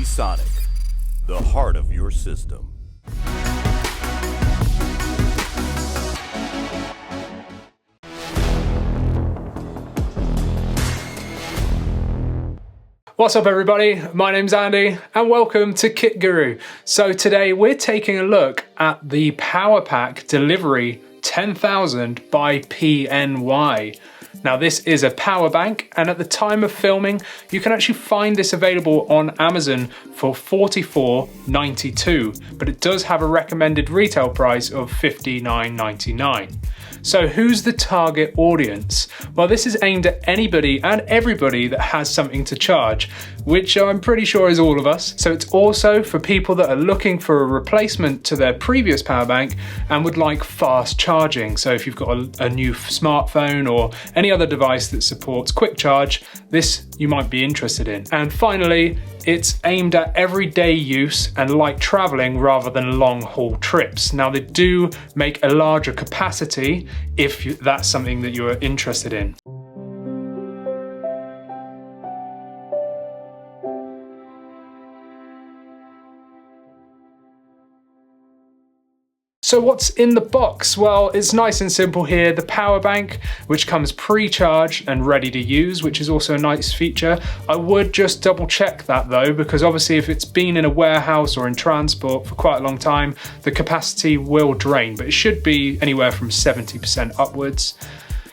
Sonic, the heart of your system. What's up everybody, my name's Andy and welcome to Kit Guru. So today we're taking a look at the Power Pack Delivery 10,000 by PNY. Now this is a power bank, and at the time of filming you can actually find this available on Amazon for $44.92, but it does have a recommended retail price of $59.99. So who's the target audience? Well, this is aimed at anybody and everybody that has something to charge, which I'm pretty sure is all of us. So it's also for people that are looking for a replacement to their previous power bank and would like fast charging. So if you've got a new smartphone or any other device that supports quick charge, this you might be interested in. And finally, it's aimed at everyday use and light traveling rather than long haul trips. Now they do make a larger capacity if that's something that you're interested in. So what's in the box? Well, it's nice and simple here. The power bank, which comes pre-charged and ready to use, which is also a nice feature. I would just double check that though, because obviously if it's been in a warehouse or in transport for quite a long time, the capacity will drain, but it should be anywhere from 70% upwards.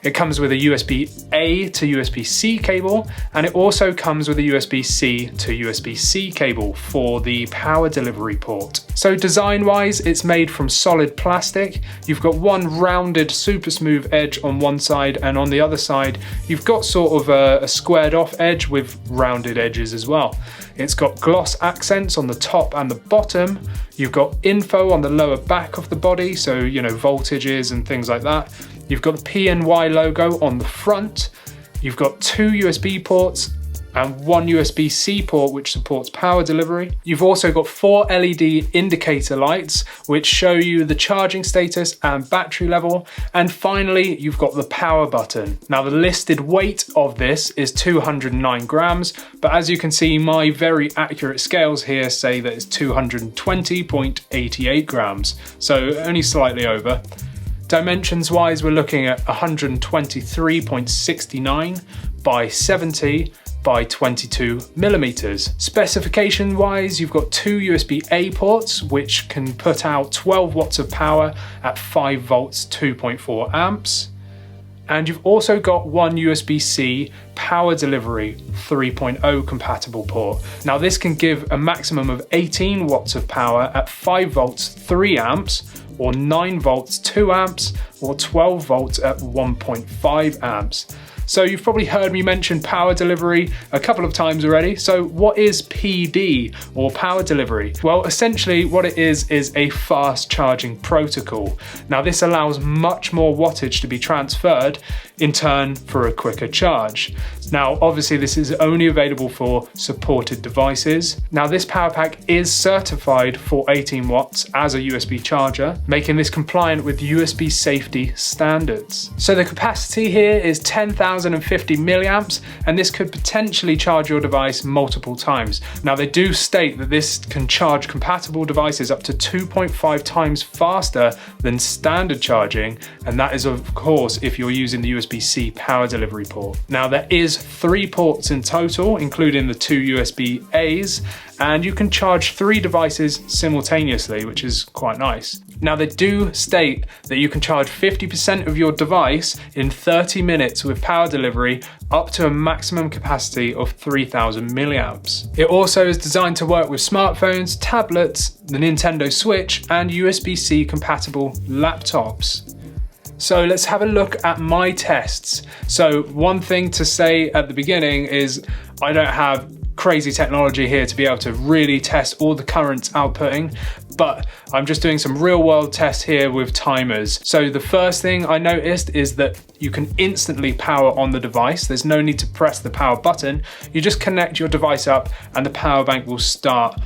It comes with a USB-A to USB-C cable, and it also comes with a USB-C to USB-C cable for the power delivery port. So design-wise, it's made from solid plastic. You've got one rounded, super smooth edge on one side, and on the other side, you've got sort of a squared off edge with rounded edges as well. It's got gloss accents on the top and the bottom. You've got info on the lower back of the body, so you know, voltages and things like that. You've got the PNY logo on the front. You've got two USB ports and one USB-C port which supports power delivery. You've also got 4 LED indicator lights which show you the charging status and battery level. And finally, you've got the power button. Now the listed weight of this is 209 grams, but as you can see, my very accurate scales here say that it's 220.88 grams, so only slightly over. Dimensions wise, we're looking at 123.69 by 70 by 22 millimeters. Specification wise, you've got 2 USB-A ports which can put out 12 watts of power at 5 volts, 2.4 amps. And you've also got one USB-C power delivery 3.0 compatible port. Now this can give a maximum of 18 watts of power at 5 volts, 3 amps, or 9 volts, 2 amps, or 12 volts at 1.5 amps. So you've probably heard me mention power delivery a couple of times already. So what is PD, or power delivery? Well, essentially what it is a fast charging protocol. Now this allows much more wattage to be transferred in turn for a quicker charge. Now obviously this is only available for supported devices. Now this power pack is certified for 18 watts as a USB charger, making this compliant with USB safety standards. So the capacity here is 10,050 milliamps, and this could potentially charge your device multiple times. Now they do state that this can charge compatible devices up to 2.5 times faster than standard charging, and that is of course if you're using the USB-C power delivery port. Now there is 3 ports in total, including the 2 USB-As, and you can charge 3 devices simultaneously, which is quite nice. Now they do state that you can charge 50% of your device in 30 minutes with power delivery up to a maximum capacity of 3,000 milliamps. It also is designed to work with smartphones, tablets, the Nintendo Switch, and USB-C compatible laptops. So let's have a look at my tests. So one thing to say at the beginning is I don't have crazy technology here to be able to really test all the currents outputting, but I'm just doing some real world tests here with timers. So the first thing I noticed is that you can instantly power on the device. There's no need to press the power button. You just connect your device up and the power bank will start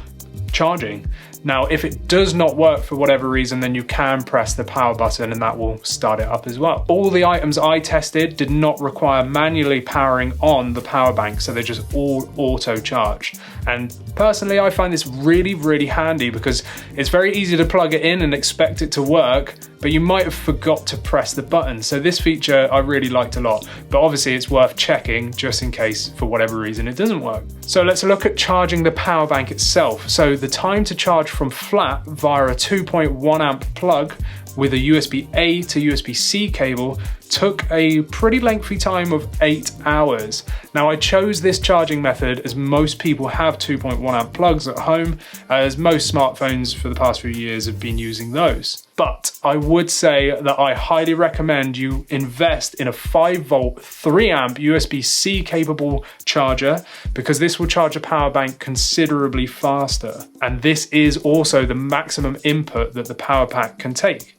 charging. Now, if it does not work for whatever reason, then you can press the power button and that will start it up as well. All the items I tested did not require manually powering on the power bank, so they're just all auto charged. And personally, I find this really, really handy because it's very easy to plug it in and expect it to work, but you might have forgot to press the button. So this feature I really liked a lot, but obviously it's worth checking just in case for whatever reason it doesn't work. So let's look at charging the power bank itself. So the time to charge from flat via a 2.1 amp plug with a USB-A to USB-C cable took a pretty lengthy time of 8 hours. Now, I chose this charging method as most people have 2.1 amp plugs at home, as most smartphones for the past few years have been using those. But I would say that I highly recommend you invest in a 5 volt 3 amp USB-C capable charger, because this will charge a power bank considerably faster. And this is also the maximum input that the power pack can take.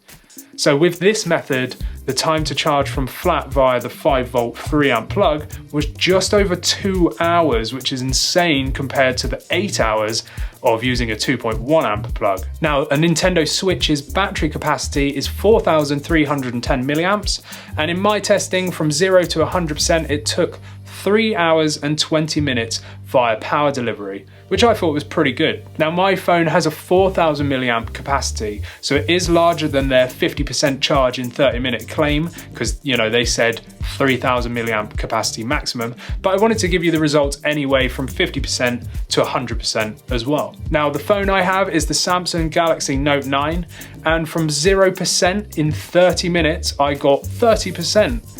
So with this method, the time to charge from flat via the 5 volt 3 amp plug was just over 2 hours, which is insane compared to the 8 hours of using a 2.1 amp plug. Now, a Nintendo Switch's battery capacity is 4,310 milliamps, and in my testing from 0 to 100%, it took 3 hours and 20 minutes via power delivery, which I thought was pretty good. Now, my phone has a 4,000 milliamp capacity, so it is larger than their 50% charge in 30-minute claim, because, you know, they said 3,000 milliamp capacity maximum, but I wanted to give you the results anyway from 50% to 100% as well. Now, the phone I have is the Samsung Galaxy Note 9, and from 0% in 30 minutes, I got 30%.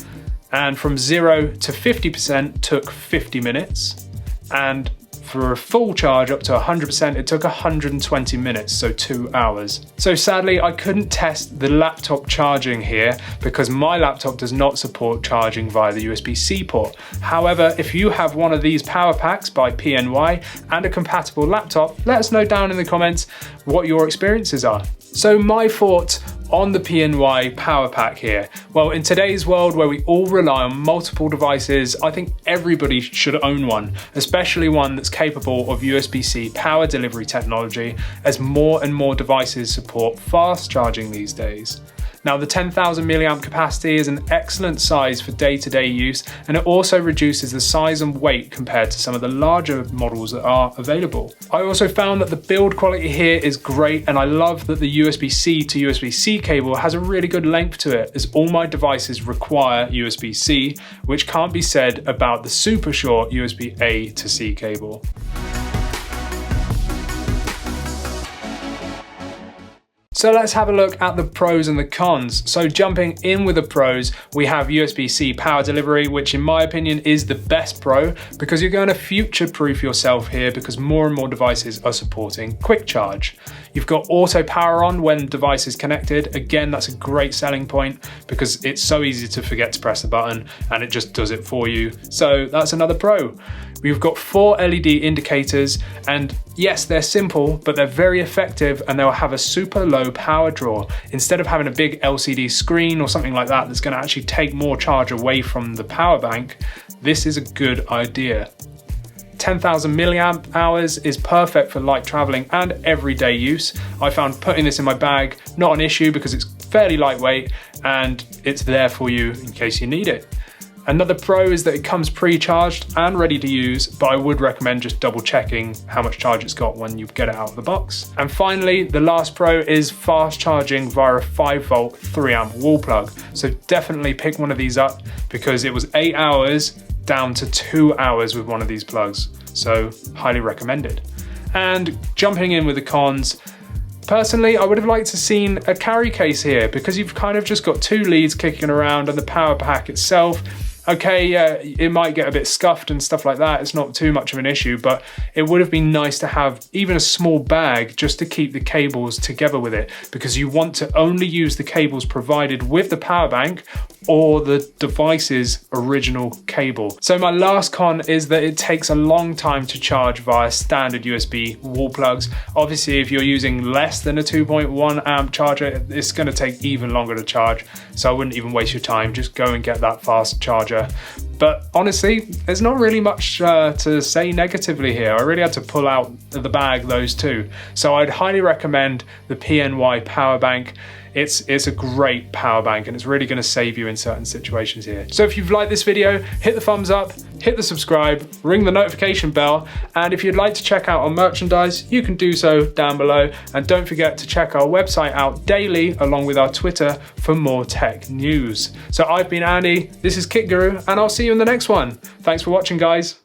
And from 0 to 50% took 50 minutes. And for a full charge up to 100%, it took 120 minutes, so 2 hours. So sadly, I couldn't test the laptop charging here because my laptop does not support charging via the USB-C port. However, if you have one of these power packs by PNY and a compatible laptop, let us know down in the comments what your experiences are. So my thoughts on the PNY power pack here. Well, in today's world where we all rely on multiple devices, I think everybody should own one, especially one that's capable of USB-C power delivery technology, as more and more devices support fast charging these days. Now, the 10,000 milliamp capacity is an excellent size for day-to-day use, and it also reduces the size and weight compared to some of the larger models that are available. I also found that the build quality here is great, and I love that the USB-C to USB-C cable has a really good length to it, as all my devices require USB-C, which can't be said about the super short USB-A to C cable. So let's have a look at the pros and the cons. So jumping in with the pros, we have USB-C power delivery, which in my opinion is the best pro, because you're going to future-proof yourself here because more and more devices are supporting quick charge. You've got auto power on when the device is connected. Again, that's a great selling point because it's so easy to forget to press the button and it just does it for you. So that's another pro. We've got 4 LED indicators, and yes, they're simple, but they're very effective, and they'll have a super low power draw. Instead of having a big LCD screen or something like that that's going to actually take more charge away from the power bank, this is a good idea. 10,000 milliamp hours is perfect for light traveling and everyday use. I found putting this in my bag not an issue because it's fairly lightweight and it's there for you in case you need it. Another pro is that it comes pre-charged and ready to use, but I would recommend just double checking how much charge it's got when you get it out of the box. And finally, the last pro is fast charging via a 5 volt 3 amp wall plug. So definitely pick one of these up because it was 8 hours down to 2 hours with one of these plugs. So highly recommended. And jumping in with the cons, personally, I would have liked to seen a carry case here because you've kind of just got 2 leads kicking around and the power pack itself. Okay, yeah, it might get a bit scuffed and stuff like that. It's not too much of an issue, but it would have been nice to have even a small bag just to keep the cables together with it, because you want to only use the cables provided with the power bank or the device's original cable. So my last con is that it takes a long time to charge via standard USB wall plugs. Obviously, if you're using less than a 2.1 amp charger, it's going to take even longer to charge. So I wouldn't even waste your time. Just go and get that fast charger charger. But honestly, there's not really much to say negatively here. I really had to pull out of the bag those two. So I'd highly recommend the PNY power bank. It's a great power bank and it's really going to save you in certain situations here. So if you've liked this video, hit the thumbs up, hit the subscribe, ring the notification bell, and if you'd like to check out our merchandise, you can do so down below. And don't forget to check our website out daily along with our Twitter for more tech news. So I've been Andy, this is Kit Guru, and I'll see you in the next one. Thanks for watching, guys.